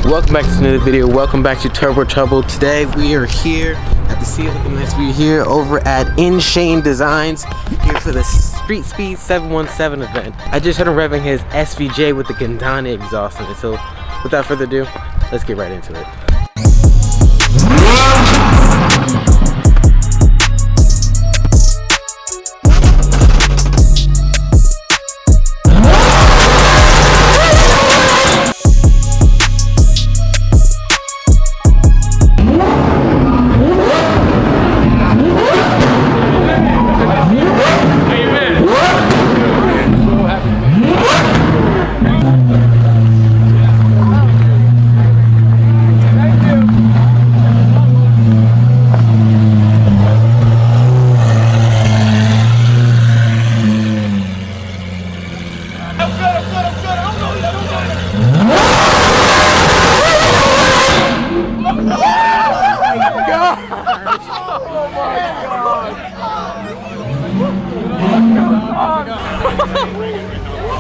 Welcome back to another video. Welcome back to Turbo Trouble. Today we are here at the sea looking nice. We're here over at InShane Designs, here for the StreetSpeed717 event. I just heard him revving his SVJ with the Gandana exhaust on it. So without further ado, let's get right into it.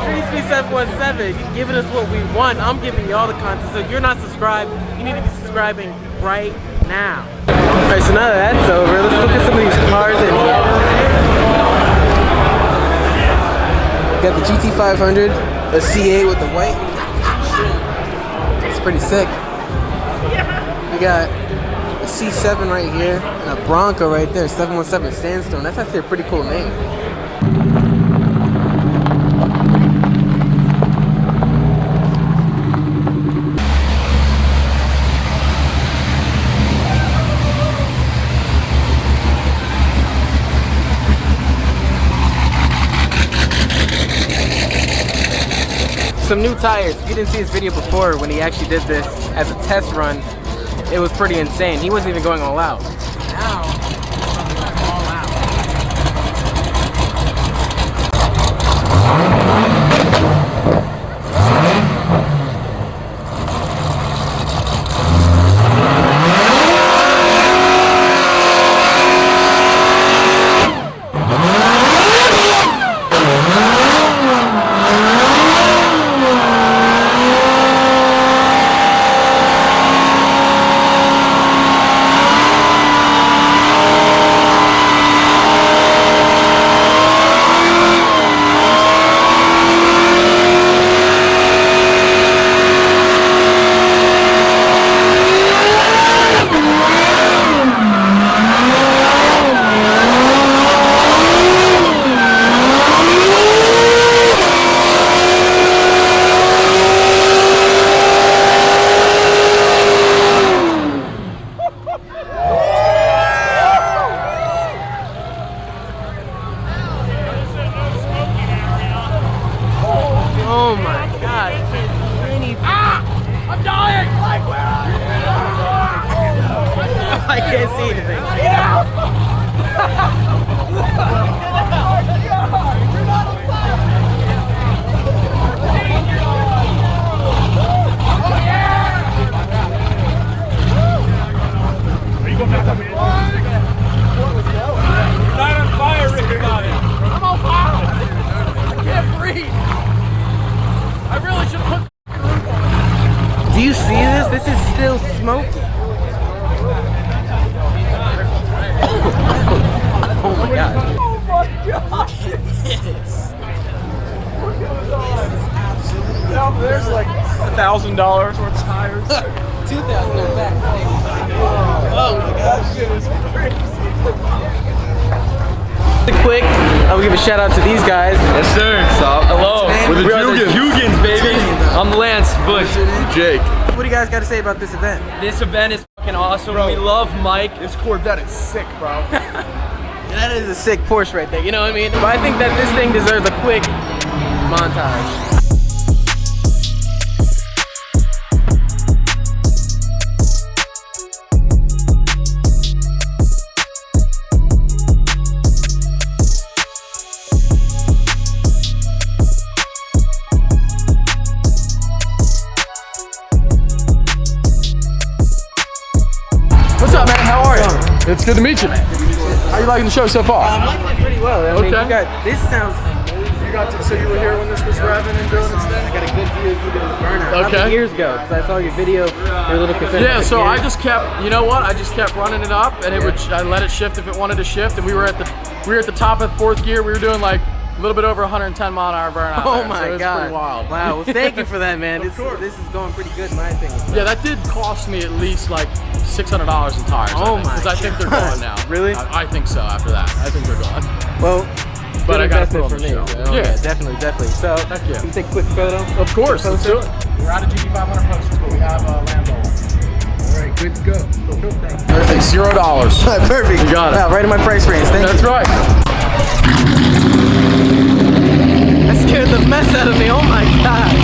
StreetSpeed717, giving us what we want. I'm giving you all the content. So if you're not subscribed, you need to be subscribing right now. Alright, so now that that's over, let's look at some of these cars in here. We got the GT500, a C8 with the white. It's pretty sick. We got a C7 right here, and a Bronco right there, 717 Sandstone. That's actually a pretty cool name. Some new tires. If you didn't see his video before when he actually did this as a test run, it was pretty insane. He wasn't even going all out. Now, all out. Oh my God! I'm dying! Like, where are you? I can't see anything. Get out! You're not on fire! Oh yeah! Are you going back up here? You're not on fire, Ricky Bobby. I'm on fire! I can't breathe! I really should put the roof on. Do you see this? This is still smoking. Oh my God. Oh my God. Yes. Now there's like $1,000 worth of tires. 2,000 in back. Oh my gosh. Shit is crazy. Quick, I'll give a shout out to these guys. Yes, sir. Stop. Hello. We're the Hugans, baby. I'm Lance Bush. Jake. What do you guys got to say about this event? This event is fucking awesome. Bro, we love Mike. This Corvette is sick, bro. That is a sick Porsche right there, you know what I mean? But I think that this thing deserves a quick montage. It's good to meet you. How you liking the show so far? I'm liking it pretty well. I mean, Okay. you got, this sounds amazing. So you were here when this was revving and doing its thing? I got a good view of you doing Burnout. How'd the years go? Because I saw your video. You're a little concerned. Yeah, so I just kept, you know what? I just kept running it up, and I let it shift if it wanted to shift. And we were at the top of 4th gear. We were doing like a little bit over 110 mile an hour burnout. Oh there, my so it was God! pretty wild. Wow. Well, thank you for that, man. This is going pretty good, in my opinion. Yeah, that did cost me at least like $600 in tires. Oh my! Because I think they're gone now. Really? I think so. After that, I think they're gone. Well, but I got investment for me. So, yeah, definitely. So, heck yeah. Can you take a quick photo? Of course, let's do it. We're out of GT500 posters, but we have Lambo. All right, good to go. Cool, thanks. Perfect, $0. Perfect. You got it. Wow, right in my price range. Thank That's you. right. That scared the mess out of me. Oh my God.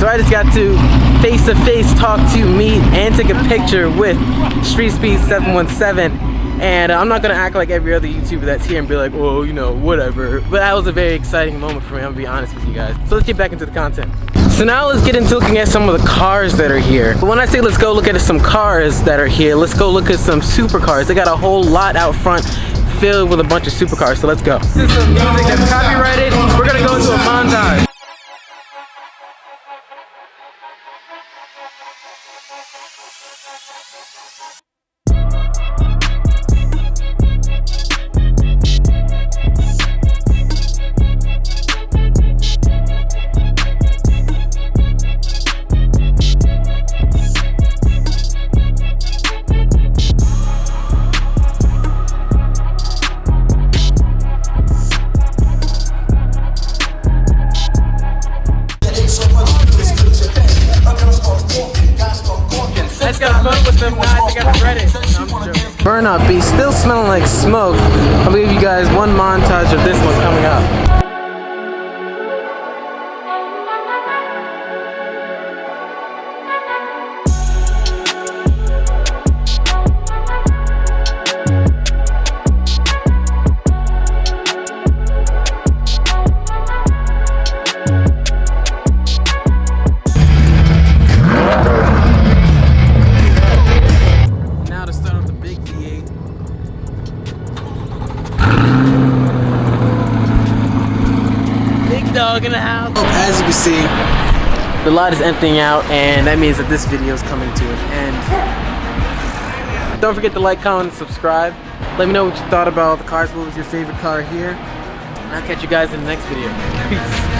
So I just got to face-to-face talk to, meet, and take a picture with StreetSpeed717. And I'm not gonna act like every other YouTuber that's here and be like, oh, you know, whatever. But that was a very exciting moment for me, I'm gonna be honest with you guys. So let's get back into the content. So now let's get into looking at some of the cars that are here. But when I say let's go look at some cars that are here, let's go look at some supercars. They got a whole lot out front filled with a bunch of supercars, so let's go. This is some music that's copyrighted. We're gonna go into a montage. I just got a photo with them, now I think I regret it. No, I'm just joking. Burnout Beast still smelling like smoke. I'll give you guys one montage of this one coming up. Dog in the house. As you can see, the lot is emptying out, and that means that this video is coming to an end. Don't forget to like, comment, and subscribe. Let me know what you thought about the cars. What was your favorite car here? And I'll catch you guys in the next video. Peace.